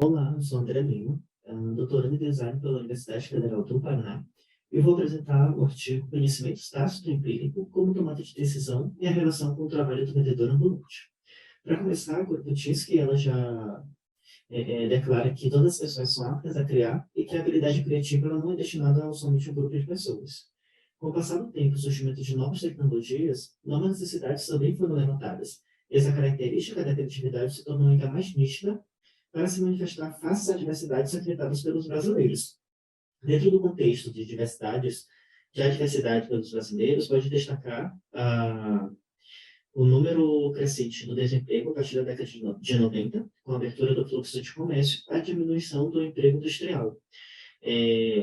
Olá, eu sou André Lima, doutorando em Design pela Universidade Federal do Paraná, e vou apresentar o artigo Conhecimento Tácito e Empírico como tomada de decisão e a relação com o trabalho do vendedor ambulante. Para começar, a Kropotkinski, ela já declara que todas as pessoas são aptas a criar e que a habilidade criativa ela não é destinada a somente um grupo de pessoas. Com o passar do tempo e o surgimento de novas tecnologias, novas necessidades também foram levantadas. Essa característica da criatividade se tornou ainda mais nítida para se manifestar face às adversidades enfrentadas pelos brasileiros. Dentro do contexto de diversidades, de adversidade pelos brasileiros, pode destacar o número crescente do desemprego a partir da década de 90, com a abertura do fluxo de comércio, a diminuição do emprego industrial,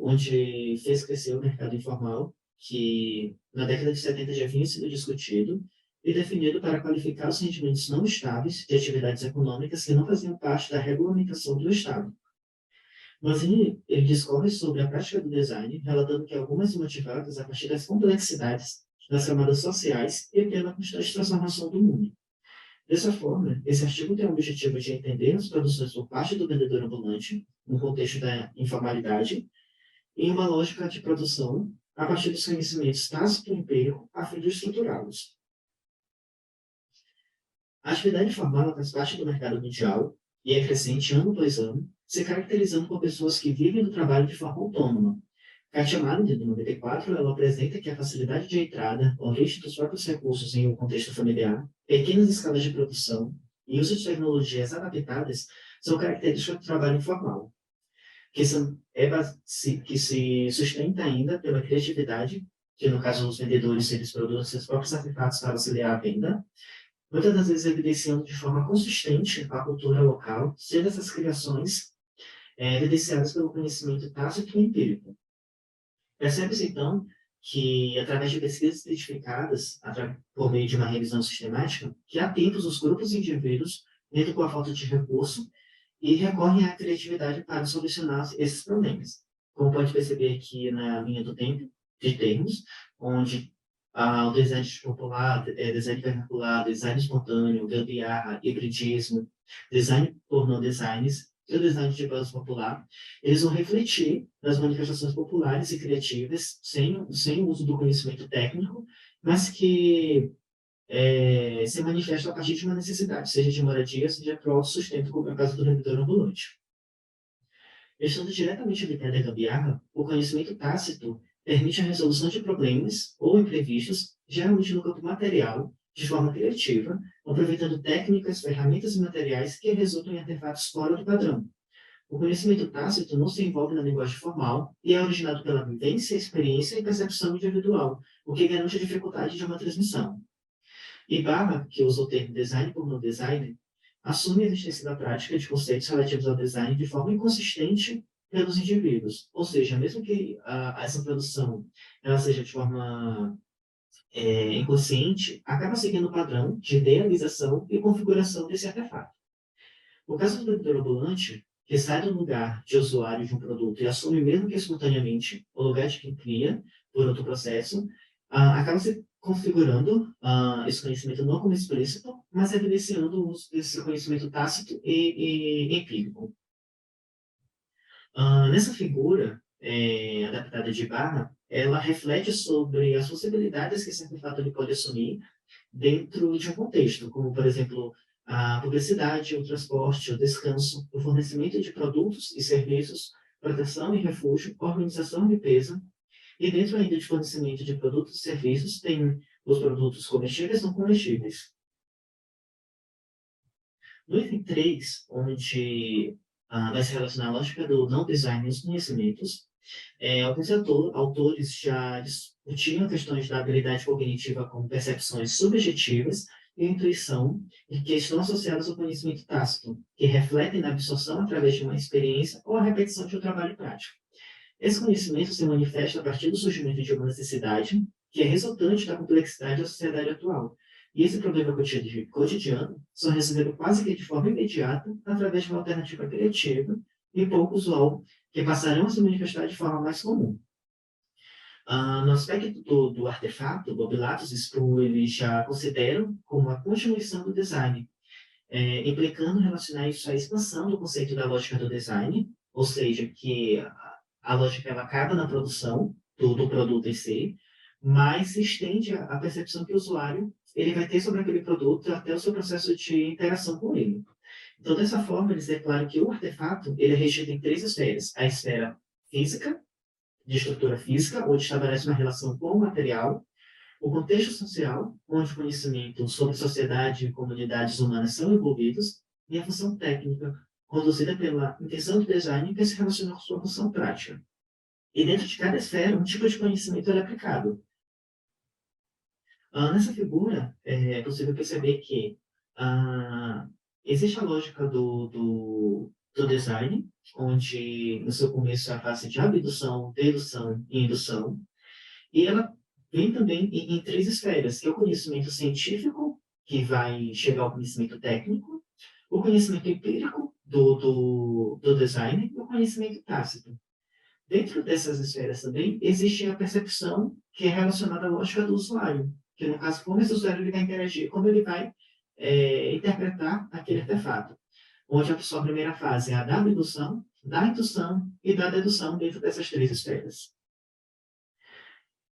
onde fez crescer o mercado informal, que na década de 70 já vinha sido discutido e definido para qualificar os rendimentos não estáveis de atividades econômicas que não faziam parte da regulamentação do Estado. Mas ele discorre sobre a prática do design, relatando que algumas são motivadas a partir das complexidades das camadas sociais e pela constante transformação do mundo. Dessa forma, esse artigo tem o objetivo de entender as produções por parte do vendedor ambulante, no contexto da informalidade, em uma lógica de produção a partir dos conhecimentos tácito e empírico, a fim de estruturá-los. A atividade formal faz parte do mercado mundial e é crescente ano após ano, se caracterizando por pessoas que vivem do trabalho de forma autônoma. Katia Malin, de 94, ela apresenta que a facilidade de entrada, origem dos próprios recursos em um contexto familiar, pequenas escalas de produção e uso de tecnologias adaptadas são características do trabalho informal, que se sustenta ainda pela criatividade, que no caso os vendedores eles produzem seus próprios artefatos para auxiliar a venda, muitas das vezes evidenciando de forma consistente a cultura local, sendo essas criações evidenciadas pelo conhecimento tácito e empírico. Percebe-se, então, que, através de pesquisas identificadas por meio de uma revisão sistemática, que há tempos os grupos de indivíduos lidam com a falta de recurso e recorrem à criatividade para solucionar esses problemas. Como pode perceber aqui na linha do tempo, de termos, onde o design popular, design vernacular, design espontâneo, gambiarra, hibridismo, design por não designs e o design de base popular, eles vão refletir nas manifestações populares e criativas, sem o uso do conhecimento técnico, mas que se manifesta a partir de uma necessidade, seja de moradia, seja para o sustento, como é o caso do vendedor ambulante. Estando diretamente ligado à gambiarra, o conhecimento tácito permite a resolução de problemas ou imprevistos, geralmente no campo material, de forma criativa, aproveitando técnicas, ferramentas e materiais que resultam em artefatos fora do padrão. O conhecimento tácito não se envolve na linguagem formal e é originado pela vivência, experiência e percepção individual, o que garante a dificuldade de uma transmissão. Ibarra, que usa o termo design por não design, assume a existência da prática de conceitos relativos ao design de forma inconsistente pelos indivíduos. Ou seja, mesmo que essa produção ela seja de forma inconsciente, acaba seguindo o padrão de idealização e configuração desse artefato. No caso do vendedor ambulante, que sai do lugar de usuário de um produto e assume, mesmo que espontaneamente, o lugar de quem cria por outro processo, acaba se configurando esse conhecimento não como explícito, mas evidenciando o uso desse conhecimento tácito e empírico. Nessa figura adaptada de Barra, ela reflete sobre as possibilidades que esse artefato ele pode assumir dentro de um contexto, como, por exemplo, a publicidade, o transporte, o descanso, o fornecimento de produtos e serviços, proteção e refúgio, organização e limpeza, e dentro ainda de fornecimento de produtos e serviços, tem os produtos comestíveis e não comestíveis. No item 3, onde vai se relacionar a lógica do não design e os conhecimentos, alguns autores já discutiam questões da habilidade cognitiva como percepções subjetivas e intuição, e que estão associadas ao conhecimento tácito, que refletem na absorção através de uma experiência ou a repetição de um trabalho prático. Esse conhecimento se manifesta a partir do surgimento de uma necessidade que é resultante da complexidade da sociedade atual. E esse problema cotidiano são resolvidos quase que de forma imediata através de uma alternativa criativa e pouco usual, que passarão a se manifestar de forma mais comum. No aspecto do artefato, Bob Latos e Spru eles já consideram como a continuação do design, implicando relacionar isso à expansão do conceito da lógica do design, ou seja, que a lógica ela acaba na produção do produto em si, mas se estende a percepção que o usuário ele vai ter sobre aquele produto até o seu processo de interação com ele. Então, dessa forma, eles declaram que o artefato ele é regido em três esferas. A esfera física, de estrutura física, onde estabelece uma relação com o material, o contexto social, onde o conhecimento sobre sociedade e comunidades humanas são envolvidos, e a função técnica, conduzida pela intenção do design que se relaciona com sua função prática. E dentro de cada esfera, um tipo de conhecimento é aplicado. Nessa figura, é possível perceber que existe a lógica do design, onde no seu começo é a fase de abdução, dedução e indução, e ela vem também em três esferas, que é o conhecimento científico, que vai chegar ao conhecimento técnico, o conhecimento empírico do design e o conhecimento tácito. Dentro dessas esferas também, existe a percepção que é relacionada à lógica do usuário, que no caso, como esse usuário ele vai interagir, como ele vai interpretar aquele artefato. Onde a sua primeira fase é a da abdução, da indução e da dedução dentro dessas três esferas.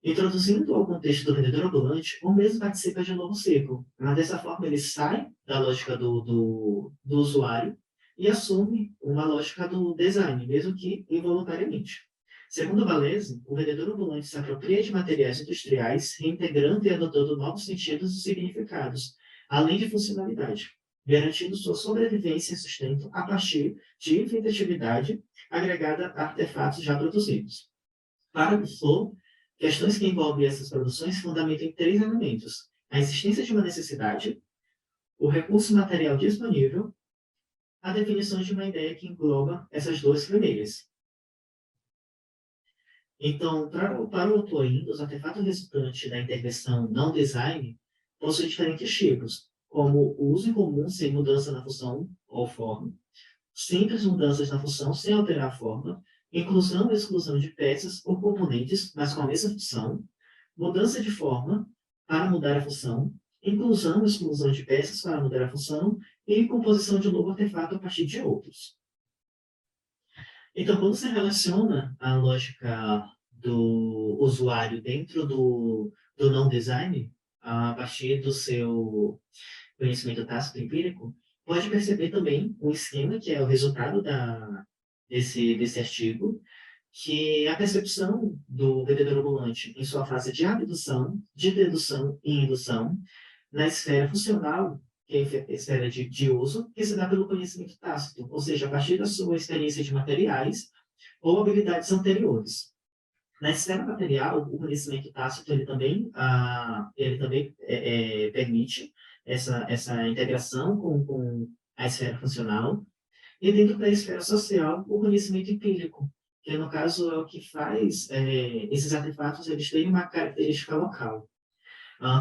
Introduzindo ao contexto do vendedor ambulante, o mesmo participa de um novo ciclo, mas dessa forma ele sai da lógica do usuário e assume uma lógica do design, mesmo que involuntariamente. Segundo Valese, o vendedor ambulante se apropria de materiais industriais, reintegrando e adotando novos sentidos e significados, além de funcionalidade, garantindo sua sobrevivência e sustento a partir de inventividade agregada a artefatos já produzidos. Para Rousseau, questões que envolvem essas produções se fundamentam em três elementos: a existência de uma necessidade, o recurso material disponível, a definição de uma ideia que engloba essas duas primeiras. Então, para o autor ainda, os artefatos resultantes da intervenção não design possuem diferentes tipos, como o uso em comum sem mudança na função ou forma, simples mudanças na função sem alterar a forma, inclusão e exclusão de peças ou componentes, mas com a mesma função, mudança de forma para mudar a função, inclusão e exclusão de peças para mudar a função e composição de um novo artefato a partir de outros. Então, quando você relaciona a lógica do usuário dentro do não design, a partir do seu conhecimento tácito empírico, pode perceber também um esquema que é o resultado desse artigo, que é a percepção do vendedor ambulante em sua fase de abdução, de dedução e indução, na esfera funcional, que é a esfera de uso, que se dá pelo conhecimento tácito, ou seja, a partir da sua experiência de materiais ou habilidades anteriores. Na esfera material, o conhecimento tácito ele também permite essa integração com a esfera funcional, e dentro da esfera social, o conhecimento empírico, que no caso é o que faz esses artefatos eles terem uma característica local.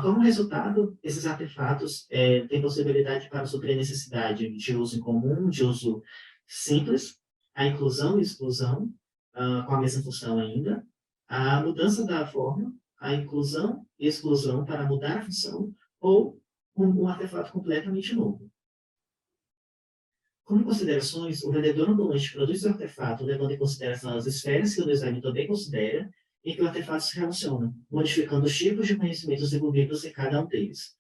Como resultado, esses artefatos têm possibilidade para suprir a necessidade de uso em comum, de uso simples, a inclusão e exclusão, com a mesma função ainda, a mudança da forma, a inclusão e exclusão para mudar a função, ou um artefato completamente novo. Como considerações, o vendedor ambulante produz o artefato levando em consideração as esferas que o design também considera e que o artefato se relaciona, modificando os tipos de conhecimentos envolvidos em cada um deles.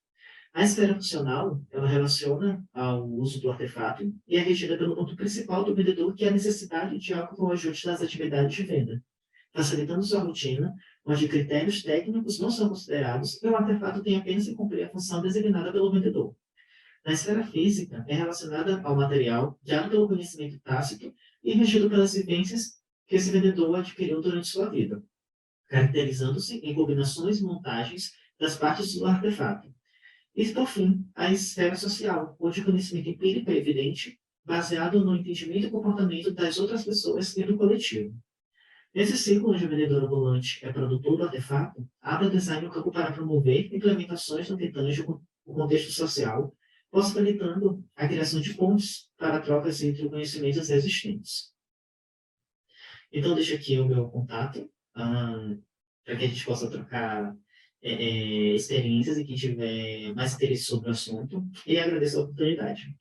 A esfera funcional, ela relaciona ao uso do artefato e é regida pelo ponto principal do vendedor, que é a necessidade de algo com o ajuste das atividades de venda, facilitando sua rotina, onde critérios técnicos não são considerados e o artefato tem apenas que cumprir a função designada pelo vendedor. Na esfera física, é relacionada ao material, guiado pelo conhecimento tácito e regido pelas vivências que esse vendedor adquiriu durante sua vida, caracterizando-se em combinações e montagens das partes do artefato. E, por fim, a esfera social, onde o conhecimento empírico é evidente, baseado no entendimento e comportamento das outras pessoas e do coletivo. Nesse ciclo onde o vendedor ambulante é produtor do artefato, abre o design o campo para promover implementações no que tange o contexto social, possibilitando a criação de pontes para trocas entre conhecimentos existentes. Então, deixo aqui o meu contato, para que a gente possa trocar experiências e quem tiver mais interesse sobre o assunto, e agradeço a oportunidade.